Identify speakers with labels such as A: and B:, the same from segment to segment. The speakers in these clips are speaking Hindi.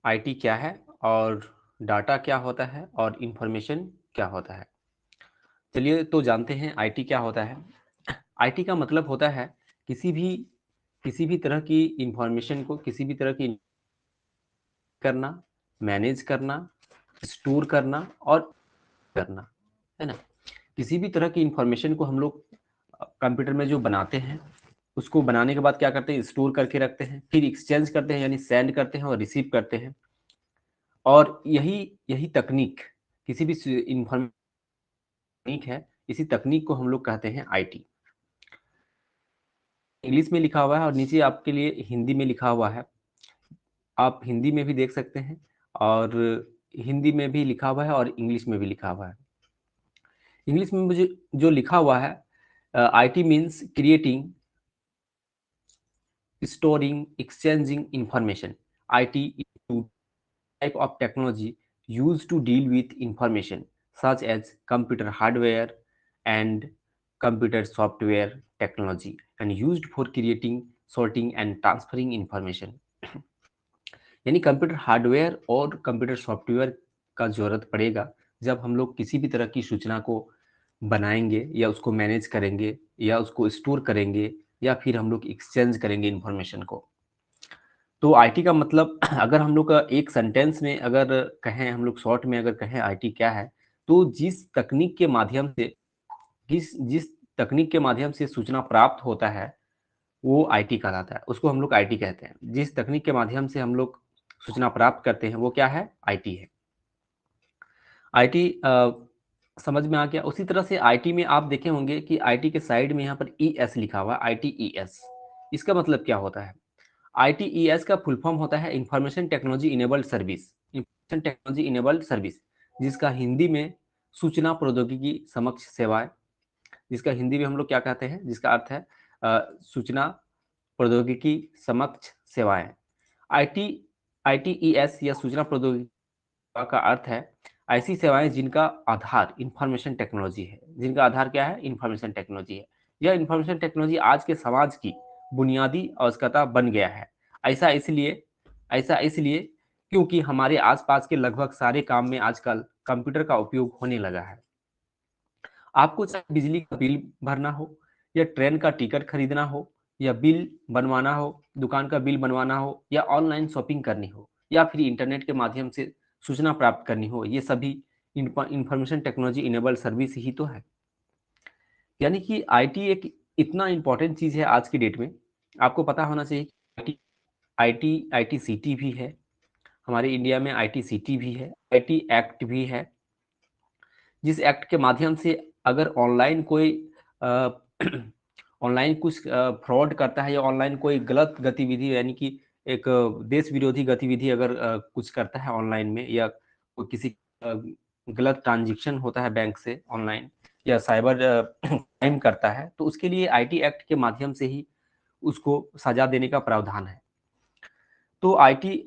A: आईटी क्या है और डाटा क्या होता है और इंफॉर्मेशन क्या होता है। चलिए तो जानते हैं आईटी क्या होता है। आईटी का मतलब होता है किसी भी किसी भी तरह की इंफॉर्मेशन को किसी भी तरह की करना, मैनेज करना, स्टोर करना और करना, है ना। किसी भी तरह की इंफॉर्मेशन को हम लोग कंप्यूटर में जो बनाते हैं, उसको बनाने के बाद क्या करते हैं, स्टोर करके रखते हैं, फिर एक्सचेंज करते हैं यानी सेंड करते हैं और रिसीव करते हैं। और यही यही तकनीक किसी भी इंफॉर्मेशन है, इसी तकनीक को हम लोग कहते हैं आईटी। इंग्लिश में लिखा हुआ है और नीचे आपके लिए हिंदी में लिखा हुआ है। आप हिंदी में भी देख सकते हैं और हिंदी में भी लिखा हुआ है और इंग्लिश में भी लिखा हुआ है। इंग्लिश में मुझे जो लिखा हुआ है, IT means creating, storing, exchanging information. IT is a type of technology used to deal with information such as computer hardware and computer software technology and used for creating, sorting and transferring information. यानी कंप्यूटर हार्डवेयर और कंप्यूटर सॉफ्टवेयर का ज़रूरत पड़ेगा जब हम लोग किसी भी तरह की सूचना को बनाएंगे या उसको मैनेज करेंगे या उसको स्टोर करेंगे या फिर हम लोग एक्सचेंज करेंगे इंफॉर्मेशन को। तो आईटी का मतलब अगर हम लोग का एक सेंटेंस में अगर कहें, हम लोग शॉर्ट में अगर कहें आईटी क्या है, तो जिस जिस तकनीक के माध्यम से सूचना प्राप्त होता है वो आईटी कहलाता है, उसको हम लोग आईटी कहते हैं। जिस तकनीक के माध्यम से हम लोग सूचना प्राप्त करते हैं वो क्या है, आईटी है। आईटी समझ में आ गया। उसी तरह से आईटी में आप देखे होंगे कि आईटी के साइड में यहाँ पर ईएस लिखा हुआ है, आईटीईएस। इसका मतलब क्या होता है? आईटीईएस का फुल फॉर्म होता है information technology enabled service. Information technology enabled service, जिसका हिंदी में सूचना प्रौद्योगिकी समक्ष सेवाएं, जिसका हिंदी में हम लोग क्या कहते हैं, जिसका अर्थ है सूचना प्रौद्योगिकी समक्ष सेवाएं। आईटी आईटीईएस या सूचना प्रौद्योगिकी का अर्थ है ऐसी सेवाएं जिनका आधार इंफॉर्मेशन टेक्नोलॉजी है। जिनका आधार क्या है, इंफॉर्मेशन टेक्नोलॉजी है। यह इंफॉर्मेशन टेक्नोलॉजी आज के समाज की बुनियादी आवश्यकता बन गया है। ऐसा इसलिए ऐसा इसलिए क्योंकि हमारे आसपास के लगभग सारे काम में आजकल कंप्यूटर का उपयोग होने लगा है। आपको चाहे बिजली का बिल भरना हो या ट्रेन का टिकट खरीदना हो या बिल बनवाना हो, दुकान का बिल बनवाना हो या ऑनलाइन शॉपिंग करनी हो या फिर इंटरनेट के माध्यम से सूचना प्राप्त करनी हो, ये सभी इंफॉर्मेशन टेक्नोलॉजी इनेबल्ड सर्विस ही तो है। यानी कि आईटी एक इतना इंपॉर्टेंट चीज है आज की डेट में। आपको पता होना चाहिए कि आईटी आईटी सीटी भी है, हमारे इंडिया में आईटी सीटी भी है, आईटी एक्ट भी है, जिस एक्ट के माध्यम से अगर ऑनलाइन कोई ऑनलाइन कुछ फ्रॉड करता है या ऑनलाइन कोई गलत गतिविधि यानी कि एक देश विरोधी गतिविधि अगर कुछ करता है ऑनलाइन में, या कोई किसी गलत ट्रांजेक्शन होता है बैंक से ऑनलाइन या साइबर क्राइम करता है, तो उसके लिए आईटी एक्ट के माध्यम से ही उसको सजा देने का प्रावधान है। तो आईटी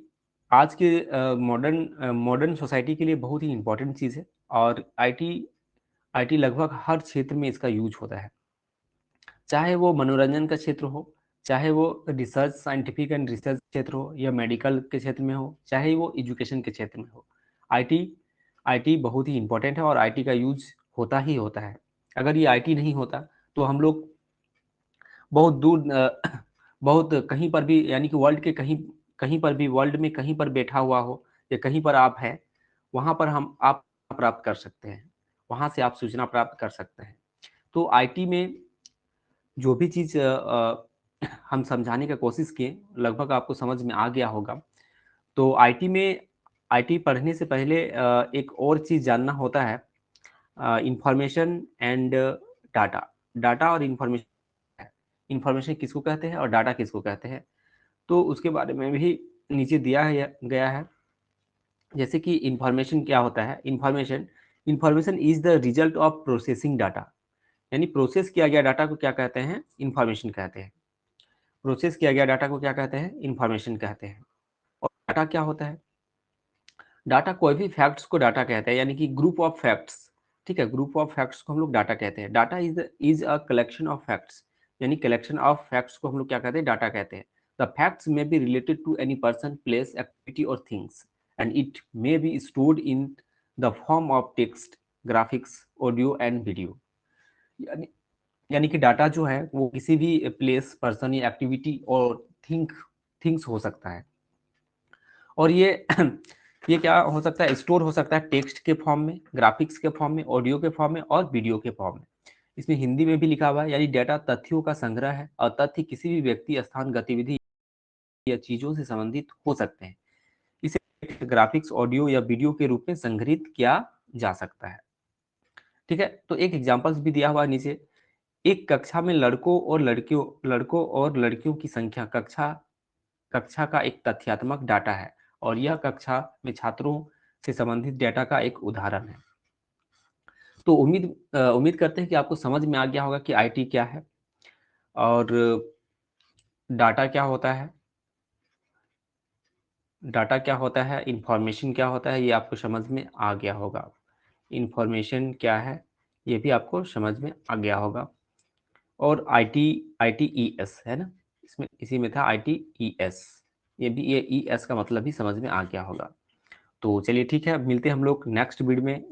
A: आज के मॉडर्न मॉडर्न सोसाइटी के लिए बहुत ही इंपॉर्टेंट चीज़ है। और आईटी आईटी लगभग हर क्षेत्र में इसका यूज होता है, चाहे वो मनोरंजन का क्षेत्र हो, चाहे वो रिसर्च साइंटिफिक एंड रिसर्च क्षेत्र हो या मेडिकल के क्षेत्र में हो, चाहे वो एजुकेशन के क्षेत्र में हो। आईटी आईटी बहुत ही इंपॉर्टेंट है और आईटी का यूज होता ही होता है। अगर ये आईटी नहीं होता तो हम लोग बहुत दूर बहुत कहीं पर भी, यानी कि वर्ल्ड के कहीं कहीं पर भी, वर्ल्ड में कहीं पर बैठा हुआ हो या कहीं पर आप हैं, वहाँ पर हम आप प्राप्त कर सकते हैं, वहाँ से आप सूचना प्राप्त कर सकते हैं। तो आईटी में जो भी चीज़ हम समझाने का कोशिश किए लगभग आपको समझ में आ गया होगा। तो आईटी पढ़ने से पहले एक और चीज़ जानना होता है, इंफॉर्मेशन एंड डाटा। डाटा और इंफॉर्मेशन किसको कहते हैं और डाटा किसको कहते हैं, तो उसके बारे में भी नीचे दिया है गया है। जैसे कि इंफॉर्मेशन क्या होता है, information information is the result of processing data. यानी प्रोसेस किया गया डाटा को क्या कहते हैं, इंफॉर्मेशन कहते हैं। प्रोसेस किया गया डाटा को क्या कहते हैं, इंफॉर्मेशन कहते हैं। और डाटा क्या होता है, डाटा कोई भी फैक्ट्स को डाटा कहते हैं, यानी कि ग्रुप ऑफ फैक्ट्स। ठीक है, ग्रुप ऑफ फैक्ट्स को हम लोग डाटा कहते हैं। Data is a collection of facts, यानी कलेक्शन ऑफ फैक्ट्स को हम लोग क्या कहते हैं, डाटा कहते हैं। The facts may be related to any person, place, activity और things, and it may be stored in the form of text, graphics, audio and video. यानी यानी कि डाटा जो है वो किसी भी प्लेस, पर्सन या एक्टिविटी और थिंग्स हो सकता है। और ये ये क्या हो सकता है, स्टोर हो सकता है टेक्स्ट के फॉर्म में, ग्राफिक्स के फॉर्म में, ऑडियो के फॉर्म में और वीडियो के फॉर्म में। इसमें हिंदी में भी लिखा हुआ है, यानी डाटा तथ्यों का संग्रह है और तथ्य किसी भी व्यक्ति, स्थान, गतिविधि या चीजों से संबंधित हो सकते हैं। इसे ग्राफिक्स, ऑडियो या वीडियो के रूप में संग्रहित किया जा सकता है। ठीक है, तो एक एग्जांपल्स भी दिया हुआ है नीचे। एक कक्षा में लड़कों और लड़कियों की संख्या कक्षा का एक तथ्यात्मक डाटा है, और यह कक्षा में छात्रों से संबंधित डाटा का एक उदाहरण है। तो उम्मीद करते हैं कि आपको समझ में आ गया होगा कि आईटी क्या है और डाटा क्या होता है, इंफॉर्मेशन क्या होता है, ये आपको समझ में आ गया होगा। इंफॉर्मेशन क्या है ये भी आपको समझ में आ गया होगा। और ITES है ना, इसमें इसी में था ITES, ये भी, ये ES का मतलब भी समझ में आ गया होगा। तो चलिए ठीक है, अब मिलते हैं हम लोग नेक्स्ट वीडियो में।